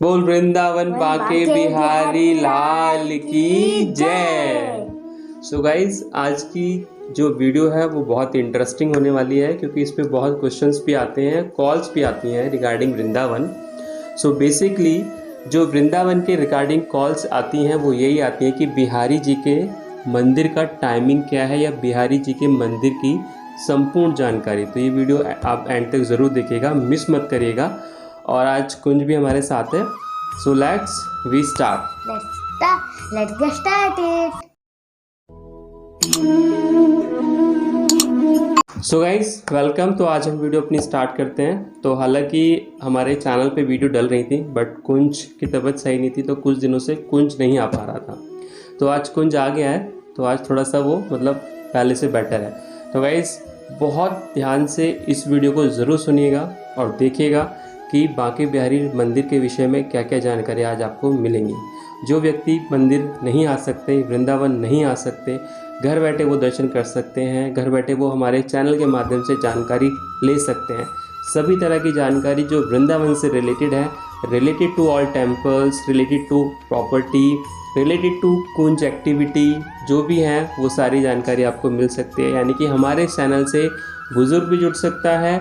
बोल वृंदावन बाके बिहारी लाल की जय। सो गाइज, आज की जो वीडियो है वो बहुत इंटरेस्टिंग होने वाली है क्योंकि इस पे बहुत क्वेश्चंस भी आते हैं, कॉल्स भी आती हैं रिगार्डिंग वृंदावन। सो बेसिकली जो वृंदावन के रिगार्डिंग कॉल्स आती हैं वो यही आती हैं कि बिहारी जी के मंदिर का टाइमिंग क्या है या बिहारी जी के मंदिर की संपूर्ण जानकारी। तो ये वीडियो आप एंड तक ज़रूर देखिएगा, मिस मत करिएगा। और आज कुंज भी हमारे साथ है। So let's we start. Let's get started. So guys welcome. तो आज हम वीडियो अपनी स्टार्ट करते हैं। तो हालांकि हमारे चैनल पे वीडियो डल रही थी बट कुंज की तबीयत सही नहीं थी, तो कुछ दिनों से कुंज नहीं आ पा रहा था। तो आज कुंज आ गया है, तो आज थोड़ा सा वो पहले से बेटर है। तो गाइस बहुत ध्यान से इस वीडियो को ज़रूर सुनिएगा और देखिएगा कि बांके बिहारी मंदिर के विषय में क्या क्या जानकारी आज आपको मिलेंगी। जो व्यक्ति मंदिर नहीं आ सकते, वृंदावन नहीं आ सकते, घर बैठे वो दर्शन कर सकते हैं, घर बैठे वो हमारे चैनल के माध्यम से जानकारी ले सकते हैं। सभी तरह की जानकारी जो वृंदावन से रिलेटेड है, related to all temples, related to property, related to कुंज एक्टिविटी, जो भी हैं वो सारी जानकारी आपको मिल सकती है। यानी कि हमारे चैनल से बुज़ुर्ग भी जुड़ सकता है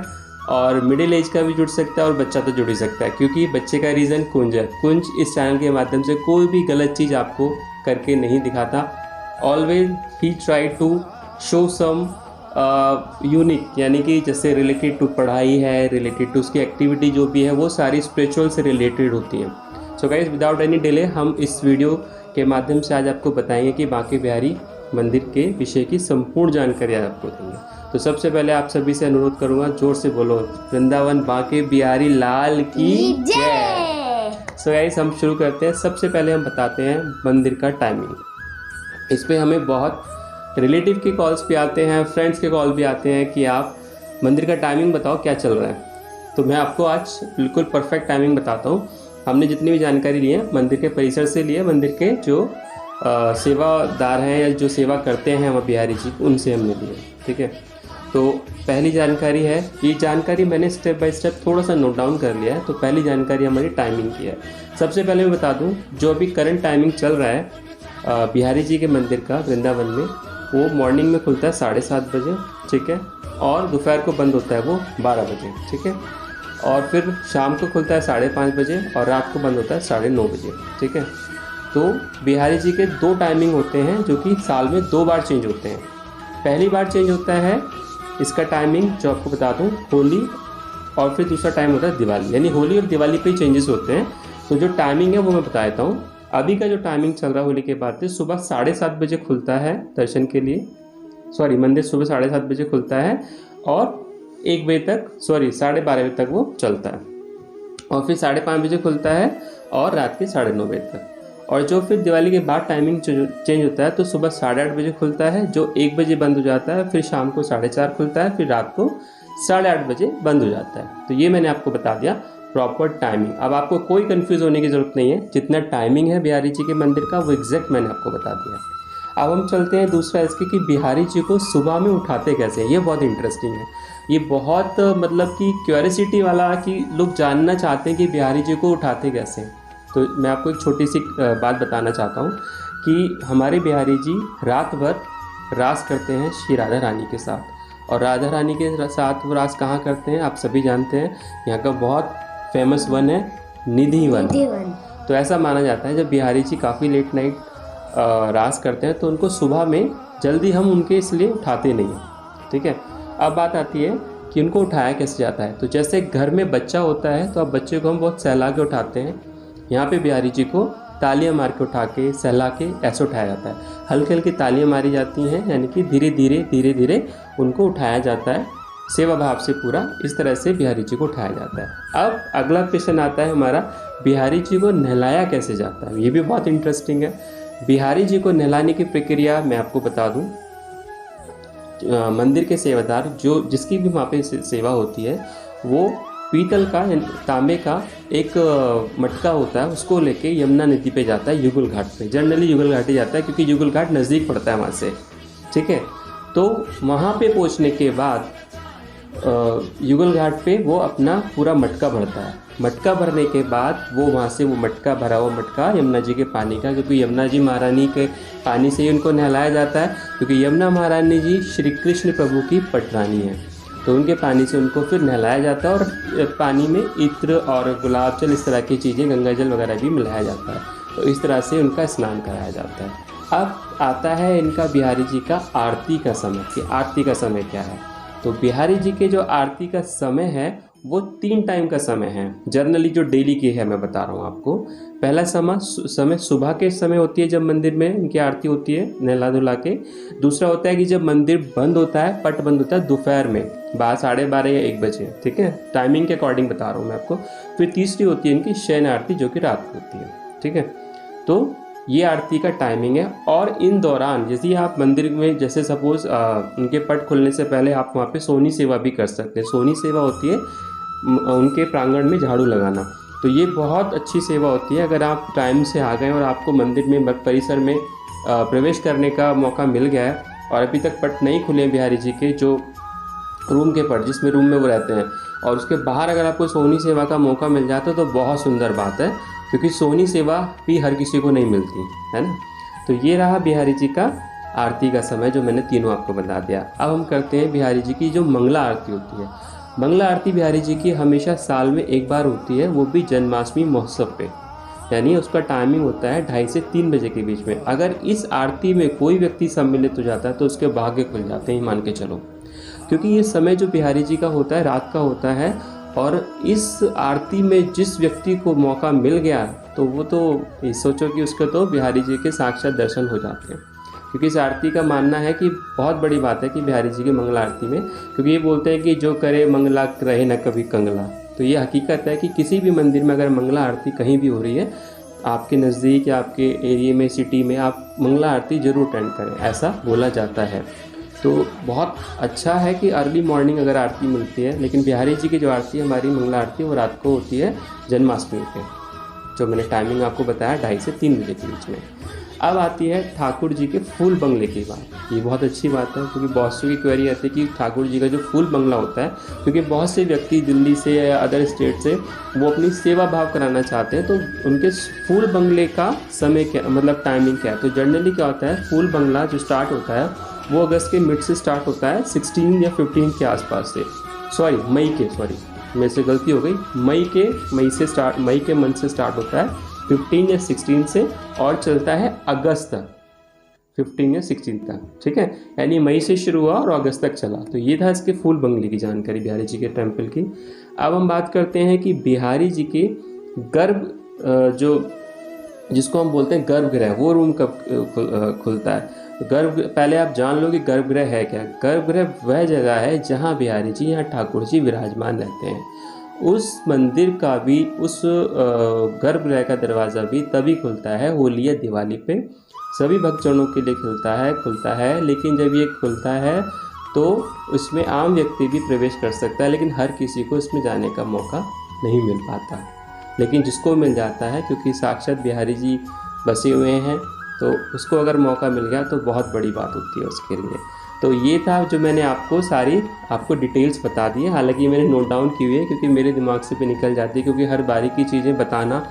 और मिडिल एज का भी जुड़ सकता है और बच्चा तो जुड़ ही सकता है, क्योंकि बच्चे का रीज़न कुंज है। कुंज इस चैनल के माध्यम से कोई भी गलत चीज़ आपको करके नहीं दिखाता। ऑलवेज ही try to show some unique, यानी कि जैसे रिलेटेड टू पढ़ाई है, रिलेटेड टू उसकी एक्टिविटी जो भी है वो सारी स्पिरिचुअल से रिलेटेड होती हैं। So guys without any delay हम इस वीडियो के माध्यम से आज आपको बताएंगे कि बांके बिहारी मंदिर के विषय की संपूर्ण जानकारी आज आपको देंगे। तो सबसे पहले आप सभी से अनुरोध करूंगा, जोर से बोलो वृंदावन बांके बिहारी लाल की जय। सो गाइस हम शुरू करते हैं। सबसे पहले हम बताते हैं मंदिर का टाइमिंग। इस पे हमें बहुत रिलेटिव के कॉल्स भी आते हैं, फ्रेंड्स के कॉल भी आते हैं कि आप मंदिर का टाइमिंग बताओ क्या चल रहा है। तो मैं आपको आज बिल्कुल परफेक्ट टाइमिंग बताता हूँ। हमने जितनी भी जानकारी ली है मंदिर के परिसर से ली है, मंदिर के जो सेवादार हैं या जो सेवा करते हैं हम बिहारी जी, उनसे हमने ली है। ठीक है, तो पहली जानकारी है, ये जानकारी मैंने स्टेप बाय स्टेप थोड़ा सा नोट डाउन कर लिया है। तो पहली जानकारी हमारी टाइमिंग की है। सबसे पहले मैं बता दूं, जो अभी करंट टाइमिंग चल रहा है बिहारी जी के मंदिर का वृंदावन में, वो मॉर्निंग में खुलता है 7:30 बजे। ठीक है, और दोपहर को बंद होता है वो 12 बजे। ठीक है, और फिर शाम को खुलता है 5:30 बजे और रात को बंद होता है 9:30 बजे। ठीक है, तो बिहारी जी के दो टाइमिंग होते हैं जो कि साल में 2 बार चेंज होते हैं। पहली बार चेंज होता है इसका टाइमिंग, जो आपको बता दूं, होली, और फिर दूसरा टाइम होता है दिवाली। यानी होली और दिवाली पे ही चेंजेस होते हैं। तो जो टाइमिंग है वो मैं बता देता हूँ। अभी का जो टाइमिंग चल रहा है होली के बाद से, सुबह 7:30 बजे खुलता है दर्शन के लिए। मंदिर सुबह 7:30 बजे खुलता है और 1 बजे तक, 12:30 बजे तक वो चलता है, और फिर 5:30 बजे खुलता है और रात के 9:30 बजे तक। और जो फिर दिवाली के बाद टाइमिंग चेंज होता है, तो सुबह 8:30 बजे खुलता है, जो 1 बजे बंद हो जाता है, फिर शाम को 4:30 खुलता है, फिर रात को 8:30 बजे बंद हो जाता है। तो ये मैंने आपको बता दिया प्रॉपर टाइमिंग। अब आपको कोई कंफ्यूज होने की ज़रूरत नहीं है, जितना टाइमिंग है बिहारी जी के मंदिर का वो एग्जैक्ट मैंने आपको बता दिया। अब हम चलते हैं दूसरा इसके कि बिहारी जी को सुबह में उठाते कैसे हैं। ये बहुत इंटरेस्टिंग है, ये बहुत कि क्यूरियोसिटी वाला, कि लोग जानना चाहते हैं कि बिहारी जी को उठाते कैसे हैं। तो मैं आपको एक छोटी सी बात बताना चाहता हूँ कि हमारे बिहारी जी रात भर रास करते हैं श्री राधा रानी के साथ। और राधा रानी के साथ वो रास कहाँ करते हैं आप सभी जानते हैं, यहाँ का बहुत फेमस वन है निधि वन। तो ऐसा माना जाता है जब बिहारी जी काफ़ी लेट नाइट रास करते हैं तो उनको सुबह में जल्दी हम उनके इसलिए उठाते नहीं हैं। ठीक है, अब बात आती है कि उनको उठाया कैसे जाता है। तो जैसे घर में बच्चा होता है तो अब बच्चे को हम बहुत सहला के उठाते हैं। यहाँ पे बिहारी जी को तालियां मार के उठा के, सहला के ऐसे उठाया जाता है। हल्की हल्की तालियां मारी जाती हैं, यानी कि धीरे धीरे उनको उठाया जाता है सेवा भाव से पूरा। इस तरह से बिहारी जी को उठाया जाता है। अब अगला क्वेश्चन आता है हमारा, बिहारी जी को नहलाया कैसे जाता है। ये भी बहुत इंटरेस्टिंग है। बिहारी जी को नहलाने की प्रक्रिया मैं आपको बता दूँ। मंदिर के सेवादार जिसकी भी वहाँ पे सेवा होती है, वो पीतल का तांबे का एक मटका होता है, उसको लेके यमुना नदी पे जाता है, युगल घाट पे। जनरली युगल घाट ही जाता है क्योंकि युगल घाट नज़दीक पड़ता है वहाँ से। ठीक है, तो वहाँ पे पहुँचने के बाद युगल घाट पे वो अपना पूरा मटका भरता है। मटका भरने के बाद वो वहाँ से वो मटका भरा हुआ मटका यमुना जी के पानी का, क्योंकि यमुना जी महारानी के पानी से ही उनको नहलाया जाता है, क्योंकि यमुना महारानी जी श्री कृष्ण प्रभु की पटरानी है, तो उनके पानी से उनको फिर नहलाया जाता है। और पानी में इत्र और गुलाब जल इस तरह की चीज़ें, गंगा जल वगैरह भी मिलाया जाता है, तो इस तरह से उनका स्नान कराया जाता है। अब आता है इनका बिहारी जी का आरती का समय, कि आरती का समय क्या है। तो बिहारी जी के जो आरती का समय है वो 3 टाइम का समय है, जनरली जो डेली की है मैं बता रहा हूँ आपको। पहला समय सुबह के समय होती है, जब मंदिर में इनकी आरती होती है नहला धुला के। दूसरा होता है कि जब मंदिर बंद होता है, पट बंद होता है दोपहर में 12:30 या 1 बजे, ठीक है, टाइमिंग के अकॉर्डिंग बता रहा हूँ मैं आपको। फिर तीसरी होती है इनकी शयन आरती, जो कि रात को होती है, ठीक है। तो ये आरती का टाइमिंग है। और इन दौरान यदि आप मंदिर में, जैसे सपोज उनके पट खुलने से पहले आप वहाँ पे सोनी सेवा भी कर सकते हैं। सोनी सेवा होती है उनके प्रांगण में झाड़ू लगाना, तो ये बहुत अच्छी सेवा होती है। अगर आप टाइम से आ गए और आपको मंदिर में परिसर में प्रवेश करने का मौका मिल गया है और अभी तक पट नहीं खुले बिहारी जी के, जो रूम के पट जिसमें रूम में वो रहते हैं, और उसके बाहर अगर आपको सोनी सेवा का मौका मिल जाता है तो बहुत सुंदर बात है, क्योंकि सोनी सेवा भी हर किसी को नहीं मिलती है ना। तो ये रहा बिहारी जी का आरती का समय, जो मैंने तीनों आपको बता दिया। अब हम करते हैं बिहारी जी की जो मंगला आरती होती है। मंगला आरती बिहारी जी की हमेशा साल में एक बार होती है, वो भी जन्माष्टमी महोत्सव पे, यानी उसका टाइमिंग होता है 2:30 से 3 बजे के बीच में। अगर इस आरती में कोई व्यक्ति सम्मिलित हो जाता है तो उसके भाग्य खुल जाते हैं, मान के चलो, क्योंकि ये समय जो बिहारी जी का होता है रात का होता है। और इस आरती में जिस व्यक्ति को मौका मिल गया तो वो तो सोचो कि उसको तो बिहारी जी के साक्षात दर्शन हो जाते हैं, क्योंकि इस आरती का मानना है कि बहुत बड़ी बात है कि बिहारी जी की मंगला आरती में, क्योंकि ये बोलते हैं कि जो करे मंगला रहे न कभी कंगला। तो ये हकीकत है कि किसी भी मंदिर में अगर मंगला आरती कहीं भी हो रही है, आपके नज़दीक या आपके एरिया में, सिटी में, आप मंगला आरती जरूर अटेंड करें, ऐसा बोला जाता है। तो बहुत अच्छा है कि अर्ली मॉर्निंग अगर आरती मिलती है। लेकिन बिहारी जी की जो आरती है, हमारी मंगला आरती, वो रात को होती है जन्माष्टमी पे, जो मैंने टाइमिंग आपको बताया 2:30 से 3 बजे के बीच में। अब आती है ठाकुर जी के फूल बंगले की बात। ये बहुत अच्छी बात है, क्योंकि बहुत सी क्वेरी आती है कि ठाकुर जी का जो फूल बंगला होता है, क्योंकि बहुत से व्यक्ति दिल्ली से या अदर स्टेट से वो अपनी सेवा भाव कराना चाहते हैं, तो उनके फूल बंगले का समय क्या, मतलब टाइमिंग क्या है। तो जनरली क्या होता है, फूल बंगला जो स्टार्ट होता है वो अगस्त के मिड से स्टार्ट होता है, 16 या 15 के आसपास से, मेरे से गलती हो गई, मई के मंथ से स्टार्ट होता है 15 या 16 से, और चलता है अगस्त तक, 15 या 16 तक, ठीक है, यानी मई से शुरू हुआ और अगस्त तक चला। तो ये था इसके फूल बंगले की जानकारी बिहारी जी के टेम्पल की। अब हम बात करते हैं कि बिहारी जी के गर्भ, जो जिसको हम बोलते हैं गर्भगृह, वो रूम कब खुलता है। पहले आप जान लो कि गर्भगृह है क्या। गर्भगृह वह जगह है जहाँ बिहारी जी, यहाँ ठाकुर जी विराजमान रहते हैं। उस मंदिर का भी, उस गर्भगृह का दरवाज़ा भी तभी खुलता है होली या दिवाली पे, सभी भक्तजनों के लिए खुलता है। लेकिन जब ये खुलता है तो उसमें आम व्यक्ति भी प्रवेश कर सकता है, लेकिन हर किसी को इसमें जाने का मौका नहीं मिल पाता। लेकिन जिसको मिल जाता है, क्योंकि साक्षात बिहारी जी बसे हुए हैं, तो उसको अगर मौका मिल गया तो बहुत बड़ी बात होती है उसके लिए। तो ये था जो मैंने आपको डिटेल्स बता दी है। हालांकि मैंने नोट डाउन की हुई है, क्योंकि मेरे दिमाग से भी निकल जाती है, क्योंकि हर बारी की चीज़ें बताना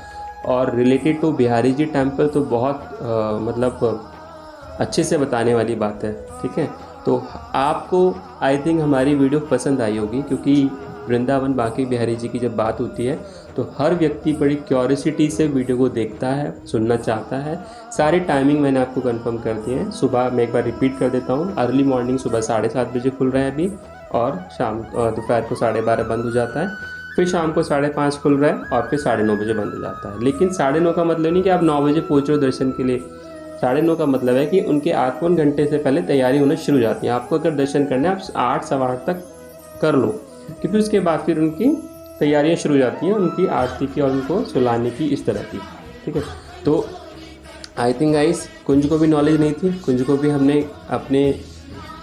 और related to Bihari ji temple तो बहुत मतलब अच्छे से बताने वाली बात है, ठीक है। तो आपको आई थिंक हमारी वीडियो पसंद आई होगी, क्योंकि वृंदावन बांके बिहारी जी की जब बात होती है तो हर व्यक्ति बड़ी क्यूरियोसिटी से वीडियो को देखता है, सुनना चाहता है। सारे टाइमिंग मैंने आपको कंफर्म कर दिए हैं। सुबह मैं एक बार रिपीट कर देता हूँ, अर्ली मॉर्निंग सुबह 7:30 बजे खुल रहा है अभी, और शाम दोपहर को 12:30 बंद हो जाता है, फिर शाम को 5:30 खुल रहा है, और फिर 9:30 बजे बंद हो जाता है। लेकिन 9:30 का मतलब नहीं कि आप 9 बजे पहुँच रहे हो दर्शन के लिए। 9:30 का मतलब है कि उनके 8 घंटे से पहले तैयारी होना शुरू हो जाती है। आपको अगर दर्शन करना है, आप 8 सवा 8 तक कर लो, क्योंकि उसके बाद फिर उनकी तैयारियां शुरू हो जाती हैं, उनकी आरती की और उनको सुलाने की, इस तरह की, ठीक है। तो आई थिंक गाइस, कुंज को भी नॉलेज नहीं थी, कुंज को भी हमने अपने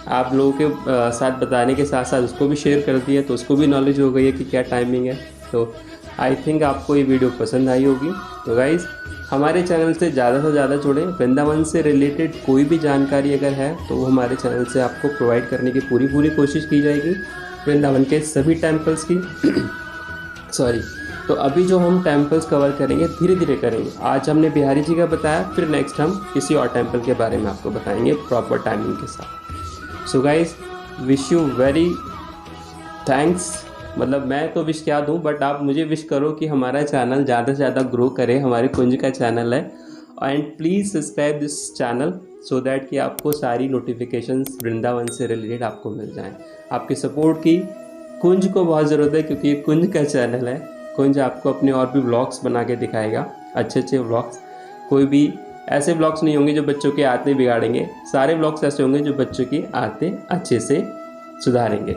आप लोगों के साथ बताने के साथ साथ उसको भी शेयर कर दिया, तो उसको भी नॉलेज हो गई है कि क्या टाइमिंग है। तो आई थिंक आपको ये वीडियो पसंद आई होगी। तो गाइस, हमारे चैनल से ज़्यादा जुड़ें। वृंदावन से रिलेटेड कोई भी जानकारी अगर है तो वो हमारे चैनल से आपको प्रोवाइड करने की पूरी कोशिश की जाएगी। वृंदावन के सभी टेम्पल्स की सॉरी। तो अभी जो हम टेम्पल्स कवर करेंगे धीरे धीरे करेंगे। आज हमने बिहारी जी का बताया, फिर नेक्स्ट हम किसी और टेम्पल के बारे में आपको बताएंगे प्रॉपर टाइमिंग के साथ। So guys, wish you very thanks. मतलब मैं तो विश क्या दूँ, बट आप मुझे विश करो कि हमारा चैनल ज़्यादा से ज़्यादा ग्रो करे। हमारे कुंज का चैनल है, and please subscribe this channel so that कि आपको सारी नोटिफिकेशंस वृंदावन से रिलेटेड आपको मिल जाएं। आपके सपोर्ट की कुंज को बहुत ज़रूरत है, क्योंकि ये कुंज का चैनल है। कुंज आपको अपने और भी व्लॉग्स बना के दिखाएगा, अच्छे अच्छे व्लॉग्स। कोई भी ऐसे व्लॉग्स नहीं होंगे जो बच्चों के आते बिगाड़ेंगे, सारे व्लॉग्स ऐसे होंगे जो बच्चों की आते अच्छे से सुधारेंगे।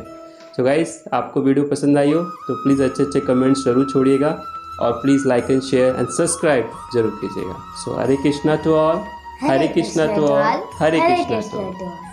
तो गाइस, आपको वीडियो पसंद आई हो तो प्लीज़ अच्छे अच्छे कमेंट्स जरूर छोड़िएगा, और please like and share and subscribe जरूर कीजिएगा। So Hare Krishna to all, Hare Krishna to all, Hare Krishna to all.